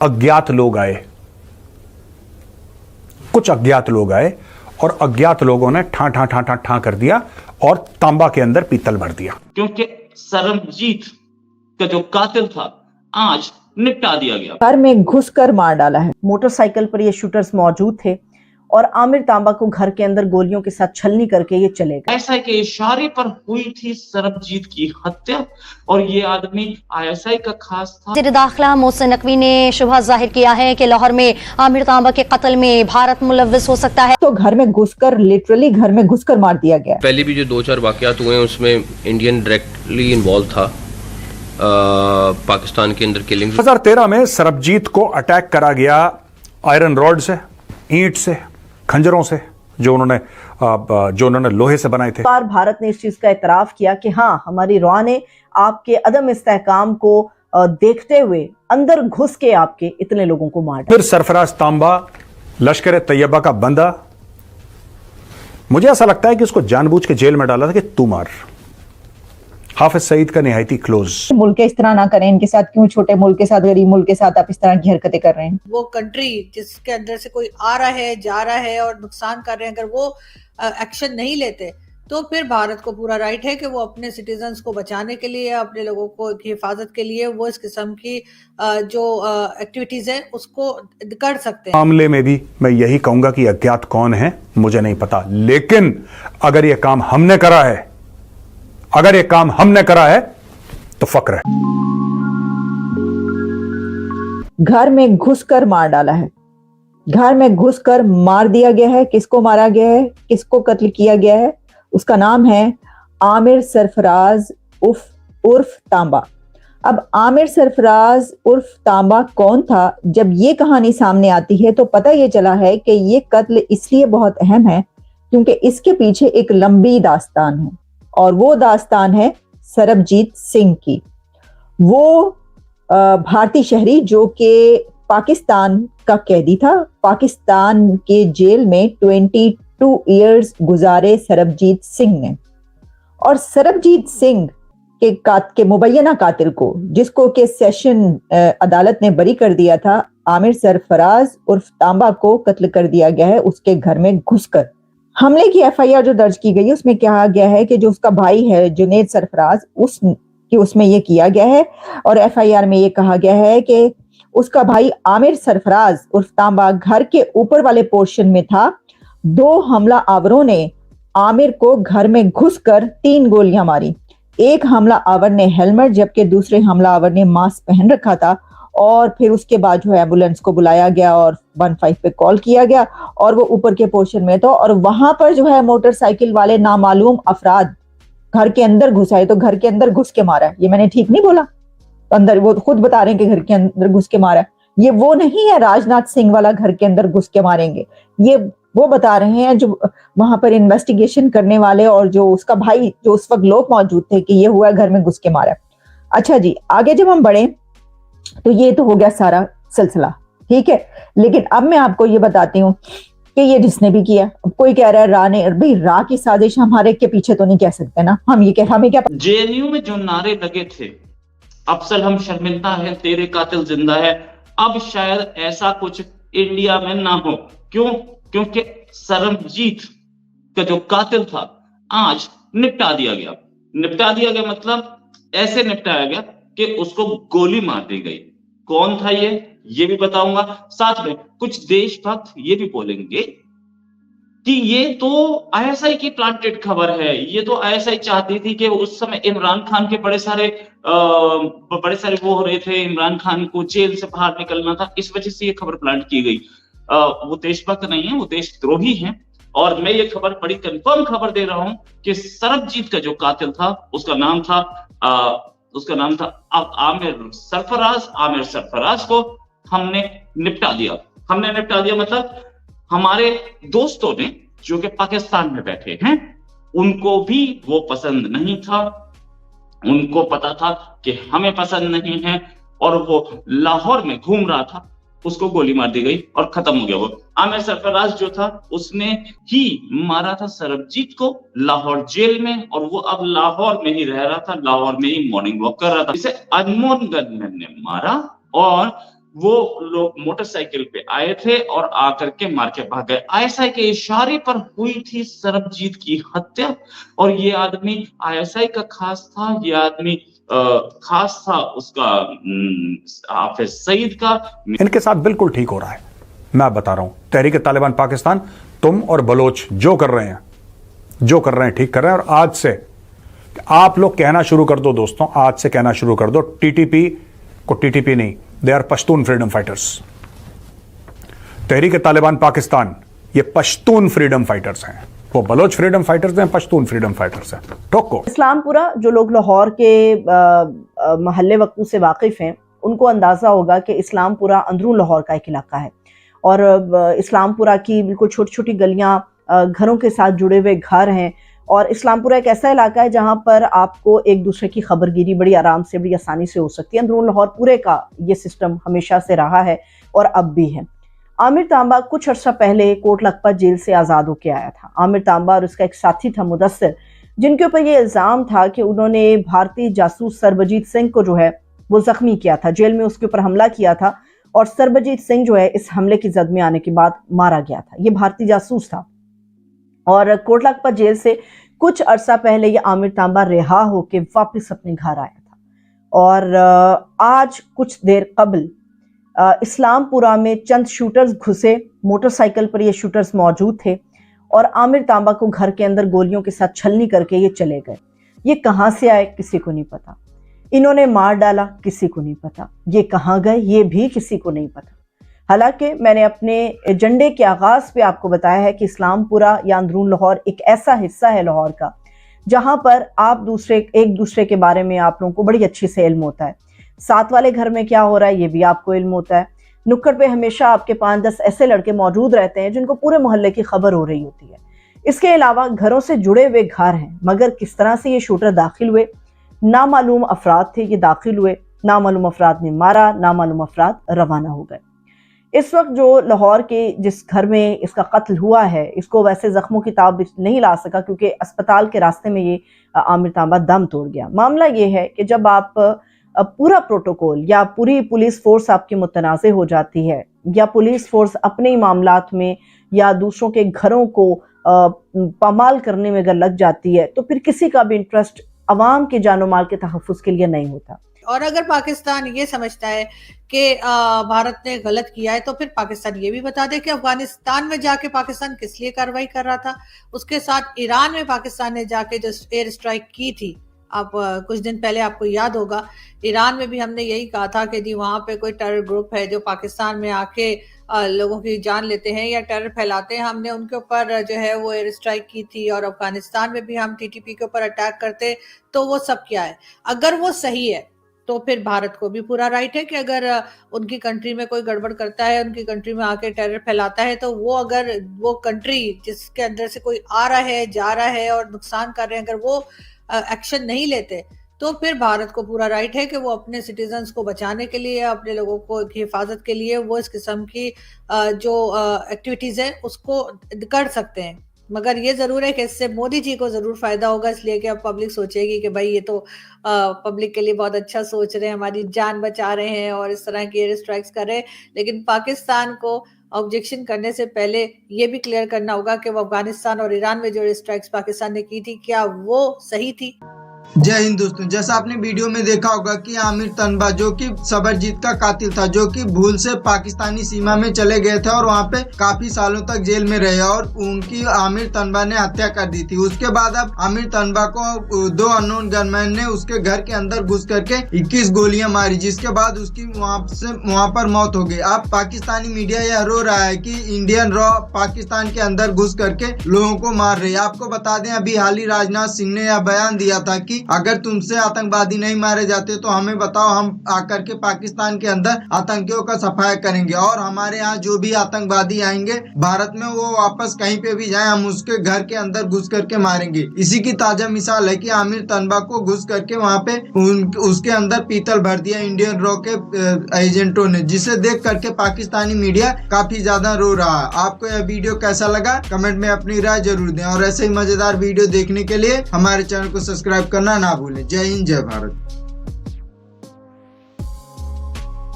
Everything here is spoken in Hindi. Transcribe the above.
अज्ञात लोग आए, कुछ अज्ञात लोग आए और अज्ञात लोगों ने ठा ठा ठा ठा ठा कर दिया और तांबा के अंदर पीतल भर दिया। क्योंकि सरबजीत का जो कातिल था आज निपटा दिया गया। घर में घुसकर मार डाला है। मोटरसाइकिल पर ये शूटर्स मौजूद थे और आमिर तांबा को घर के अंदर गोलियों के साथ छलनी करके ये चले गए। आईएसआई के इशारे पर हुई थी सरबजीत की हत्या और ये आदमी आईएसआई का खास था। वज़ीर दाखिला मोहसिन नकवी ने शुबह जाहिर किया है कि लाहौर में आमिर तांबा के कत्ल में भारत मुलव्विस हो सकता है। तो घर में घुसकर, लिटरली घर में घुसकर मार दिया गया। पहले भी जो 2-4 वाकयात हुए हैं उसमें इंडियन डायरेक्टली इन्वॉल्व था। पाकिस्तान के अंदर किलिंग 2013 में सरबजीत को अटैक करा गया आयरन रॉड से, ईंट से, खंजरों से, जो उन्होंने लोहे से बनाए थे। बार भारत ने इस चीज का इतराफ किया कि हाँ, हमारी रॉ ने आपके अदम इस्तेहकाम को देखते हुए अंदर घुस के आपके इतने लोगों को मार डाला। फिर सरफराज तांबा लश्कर तैयबा का बंदा, मुझे ऐसा लगता है कि उसको जानबूझ के जेल में डाला था कि तू मार। हाफिज सईद का निहायती क्लोज। मुल्क इस तरह ना करें, इनके साथ क्यों, छोटे मुल्क के साथ, गरीब मुल्क के साथ आप इस तरह की हरकतें कर रहे हैं। वो कंट्री जिसके अंदर से कोई आ रहा है, जा रहा है और नुकसान कर रहे हैं, अगर वो एक्शन नहीं लेते तो फिर भारत को पूरा राइट है कि वो अपने सिटीजन्स को बचाने के लिए, अपने लोगों को की हिफाजत के लिए वो इस किस्म की जो एक्टिविटीज है उसको कर सकते हैं। मामले में भी मैं यही कहूंगा कि अज्ञात कौन है मुझे नहीं पता, लेकिन अगर यह काम हमने करा है, अगर यह काम हमने करा है तो फक्र है। घर में घुसकर मार डाला है, घर में घुसकर मार दिया गया है। किसको मारा गया है, किसको कत्ल किया गया है? उसका नाम है आमिर सरफराज उर्फ तांबा। अब आमिर सरफराज उर्फ तांबा कौन था? जब ये कहानी सामने आती है तो पता ये चला है कि ये कत्ल इसलिए बहुत अहम है क्योंकि इसके पीछे एक लंबी दास्तान है और वो दास्तान है सरबजीत सिंह की। वो भारतीय शहरी जो कि पाकिस्तान का कैदी था, पाकिस्तान के जेल में 22 इयर्स गुजारे सरबजीत सिंह ने। और सरबजीत सिंह के मुबैना कातिल को, जिसको के सेशन अदालत ने बरी कर दिया था, आमिर सरफराज उर्फ तांबा को कत्ल कर दिया गया है उसके घर में घुसकर। हमले की एफआईआर जो दर्ज की गई है उसमें कहा गया है कि जो उसका भाई है जुनैद सरफराज, उसमें ये किया गया है और एफआईआर में ये कहा गया है कि उसका भाई आमिर सरफराज उर्फ तांबा घर के ऊपर वाले पोर्शन में था। 2 हमला आवरों ने आमिर को घर में घुसकर 3 गोलियां मारी। एक हमला आवर ने हेलमेट जबकि दूसरे हमला आवर ने मास्क पहन रखा था और फिर उसके बाद जो है एम्बुलेंस को बुलाया गया और 15 पे कॉल किया गया और वो ऊपर के पोर्शन में था और वहां पर जो है मोटरसाइकिल वाले नामालूम अफराद घर के अंदर घुस आए। तो घर के अंदर घुस के मारा, ये मैंने ठीक नहीं बोला? अंदर वो खुद बता रहे हैं कि घर के अंदर घुस के मारा। ये वो नहीं है राजनाथ सिंह वाला घर के अंदर घुस के मारेंगे, ये वो बता रहे हैं जो वहां पर इन्वेस्टिगेशन करने वाले और जो उसका भाई, जो उस वक्त लोग मौजूद थे कि ये हुआ घर में घुस के मारा। अच्छा जी, आगे जब हम बढ़े तो ये तो हो गया सारा सिलसिला, ठीक है। लेकिन अब मैं आपको ये बताती हूँ कि ये जिसने भी किया, अब कोई कह रहा है रा ने, भाई रा की साजिश हमारे के पीछे तो नहीं कह सकते ना हम, ये कह हमें क्या। जेएनयू में जो नारे लगे थे, अफसल हम शर्मिंदा है, तेरे कातिल जिंदा है, अब शायद ऐसा कुछ इंडिया में ना हो। क्यों? क्योंकि सरबजीत का जो कातिल था आज निपटा दिया गया। निपटा दिया गया मतलब ऐसे निपटाया गया कि उसको गोली मार दी गई। कौन था ये भी बताऊंगा। साथ में कुछ देशभक्त ये भी बोलेंगे कि ये तो आईएसआई की प्लांटेड खबर है, ये तो आईएसआई चाहती थी कि उस समय इमरान खान के बड़े सारे वो हो रहे थे, इमरान खान को जेल से बाहर निकलना था, इस वजह से ये खबर प्लांट की गई। वो देशभक्त नहीं है, वो देशद्रोही हैं। और मैं ये खबर बड़ी कंफर्म खबर दे रहा हूं कि सरबजीत का जो कातिल था उसका नाम था आमिर सरफराज। आमिर सरफराज को हमने निपटा दिया मतलब हमारे दोस्तों ने जो कि पाकिस्तान में बैठे हैं उनको भी वो पसंद नहीं था। उनको पता था कि हमें पसंद नहीं है और वो लाहौर में घूम रहा था, उसको गोली मार दी गई और खत्म हो गया। वो आमिर सरफराज जो था उसने ही मारा था सरबजीत को लाहौर जेल में और वो अब लाहौर में ही रह रहा था, लाहौर में ही मॉर्निंग वॉक कर रहा था। इसे अनमोल गनमैन ने मारा और वो लोग मोटरसाइकिल पे आए थे और आकर के मार के भाग गए। आईएसआई के इशारे पर हुई थी सरबजीत की हत्या, और ये आदमी आईएसआई का खास था, ये आदमी खास था उसका हाफिज सईद का। इनके साथ बिल्कुल ठीक हो रहा है। मैं बता रहा हूं, तहरीक तालिबान पाकिस्तान, तुम और बलोच जो कर रहे हैं ठीक कर रहे हैं। और आज से आप लोग कहना शुरू कर दो दोस्तों, आज से कहना शुरू कर दो, टीटीपी को टीटीपी नहीं, they are Pashtun freedom fighters. Tehreek Taliban Pakistan ये पश्तून फ्रीडम फाइटर्स हैं, वो बलोच फ्रीडम फाइटर्स हैं, पश्तून फ्रीडम फाइटर्स हैं। टोको इस्लामपुरा, जो लोग लाहौर के महल्ले वक्तू से वाकिफ हैं उनको अंदाजा होगा कि इस्लामपुरा अंदरून लाहौर का एक इलाका है, और इस्लामपुरा की बिल्कुल छोटी छोटी गलियां, घरों के साथ जुड़े हुए घर हैं। और इस्लामपुरा एक ऐसा इलाका है जहां पर आपको एक दूसरे की खबरगिरी बड़ी आराम से, बड़ी आसानी से हो सकती है। अंदरून लाहौर पूरे का ये सिस्टम हमेशा से रहा है और अब भी है। आमिर तांबा कुछ अर्सा पहले कोट लखपत जेल से आज़ाद होकर आया था। आमिर तांबा और उसका एक साथी था मुदस्सिर, जिनके ऊपर ये इल्ज़ाम था कि उन्होंने भारतीय जासूस सरबजीत सिंह को जो है वो जख्मी किया था, जेल में उसके ऊपर हमला किया था, और सरबजीत सिंह जो है इस हमले की जद में आने के बाद मारा गया था। ये भारतीय जासूस था, और कोट लखपत जेल से कुछ अरसा पहले ये आमिर तांबा रिहा होके वापस अपने घर आया था। और आज कुछ देर कबल इस्लामपुरा में चंद शूटर्स घुसे, मोटरसाइकिल पर ये शूटर्स मौजूद थे, और आमिर तांबा को घर के अंदर गोलियों के साथ छलनी करके ये चले गए। ये कहाँ से आए किसी को नहीं पता, इन्होंने मार डाला किसी को नहीं पता, ये कहाँ गए ये भी किसी को नहीं पता। हालांकि मैंने अपने एजेंडे के आगाज पे आपको बताया है कि इस्लामपुरा या अंदरून लाहौर एक ऐसा हिस्सा है लाहौर का जहां पर आप एक दूसरे के बारे में आप लोगों को बड़ी अच्छी से इल्म होता है। साथ वाले घर में क्या हो रहा है ये भी आपको इल्म होता है। नुक्कड़ पे हमेशा आपके 5-10 ऐसे लड़के मौजूद रहते हैं जिनको पूरे मोहल्ले की खबर हो रही होती है। इसके अलावा घरों से जुड़े हुए घर हैं, मगर किस तरह से ये शूटर दाखिल हुए, नामालूम अफराद थे, ये दाखिल हुए, नामालूम अफराद ने मारा, नामालूम अफराद रवाना हो गए। इस वक्त जो लाहौर के जिस घर में इसका कत्ल हुआ है, इसको वैसे जख्मों की ताब नहीं ला सका क्योंकि अस्पताल के रास्ते में ये आमिर तांबा दम तोड़ गया। मामला ये है कि जब आप पूरा प्रोटोकॉल या पूरी पुलिस फोर्स आपकी मुतनाज़े हो जाती है, या पुलिस फोर्स अपने ही मामलात में या दूसरों के घरों को पामाल करने में अगर लग जाती है, तो फिर किसी का भी इंटरेस्ट अवाम के जानो माल के तहफ़्फ़ुज़ के लिए नहीं होता। और अगर पाकिस्तान ये समझता है कि भारत ने गलत किया है, तो फिर पाकिस्तान ये भी बता दे कि अफगानिस्तान में जाके पाकिस्तान किस लिए कार्रवाई कर रहा था। उसके साथ ईरान में पाकिस्तान ने जाके जो एयर स्ट्राइक की थी, आप कुछ दिन पहले आपको याद होगा, ईरान में भी हमने यही कहा था कि जी वहां पे कोई टेरर ग्रुप है जो पाकिस्तान में आके लोगों की जान लेते हैं या टेरर फैलाते हैं। हमने उनके ऊपर जो है वो एयर स्ट्राइक की थी, और अफगानिस्तान में भी हम टीटीपी के ऊपर अटैक करते। तो वो सब क्या है, अगर वो सही है तो फिर भारत को भी पूरा राइट है कि अगर उनकी कंट्री में कोई गड़बड़ करता है, उनकी कंट्री में आके टेरर फैलाता है, तो वो अगर वो कंट्री जिसके अंदर से कोई आ रहा है, जा रहा है और नुकसान कर रहे हैं, अगर वो एक्शन नहीं लेते, तो फिर भारत को पूरा राइट है कि वो अपने सिटीजन्स को बचाने के लिए, अपने लोगों को की हिफाजत के लिए वो इस किस्म की जो एक्टिविटीज है उसको कर सकते हैं। मगर ये जरूर है कि इससे मोदी जी को जरूर फायदा होगा, इसलिए कि अब पब्लिक सोचेगी कि भाई ये तो पब्लिक के लिए बहुत अच्छा सोच रहे हैं, हमारी जान बचा रहे हैं और इस तरह की एयर स्ट्राइक्स कर रहे हैं। लेकिन पाकिस्तान को ऑब्जेक्शन करने से पहले ये भी क्लियर करना होगा कि वो अफगानिस्तान और ईरान में जो एयर स्ट्राइक्स पाकिस्तान ने की थी, क्या वो सही थी। जय हिंद दोस्तों, जैसा आपने वीडियो में देखा होगा कि आमिर तनबा जो कि सरबजीत का कातिल था, जो कि भूल से पाकिस्तानी सीमा में चले गए थे और वहां पे काफी सालों तक जेल में रहे और उनकी आमिर तनबा ने हत्या कर दी थी। उसके बाद अब आमिर तनबा को 2 अननोन गनमैन ने उसके घर के अंदर घुस करके 21 गोलियां मारी, जिसके बाद उसकी वहां पर मौत हो गई। अब पाकिस्तानी मीडिया यह रो रहा है कि इंडियन रॉ पाकिस्तान के अंदर घुस करके लोगों को मार रही है। आपको बता दें, अभी हाल ही राजनाथ सिंह ने यह बयान दिया था कि अगर तुमसे आतंकवादी नहीं मारे जाते तो हमें बताओ, हम आकर के पाकिस्तान के अंदर आतंकियों का सफाया करेंगे और हमारे यहाँ जो भी आतंकवादी आएंगे भारत में, वो वापस कहीं पे भी जाए, हम उसके घर के अंदर घुस करके मारेंगे। इसी की ताजा मिसाल है कि आमिर तनबा को घुस करके वहाँ पे उसके अंदर पीतल भर दिया इंडियन रॉ के एजेंटों ने, जिसे देख करके पाकिस्तानी मीडिया काफी ज्यादा रो रहा है। आपको यह वीडियो कैसा लगा कमेंट में अपनी राय जरूर दें और ऐसे ही मजेदार वीडियो देखने के लिए हमारे चैनल को सब्सक्राइब करना ना भूलें। जय हिंद, जय भारत।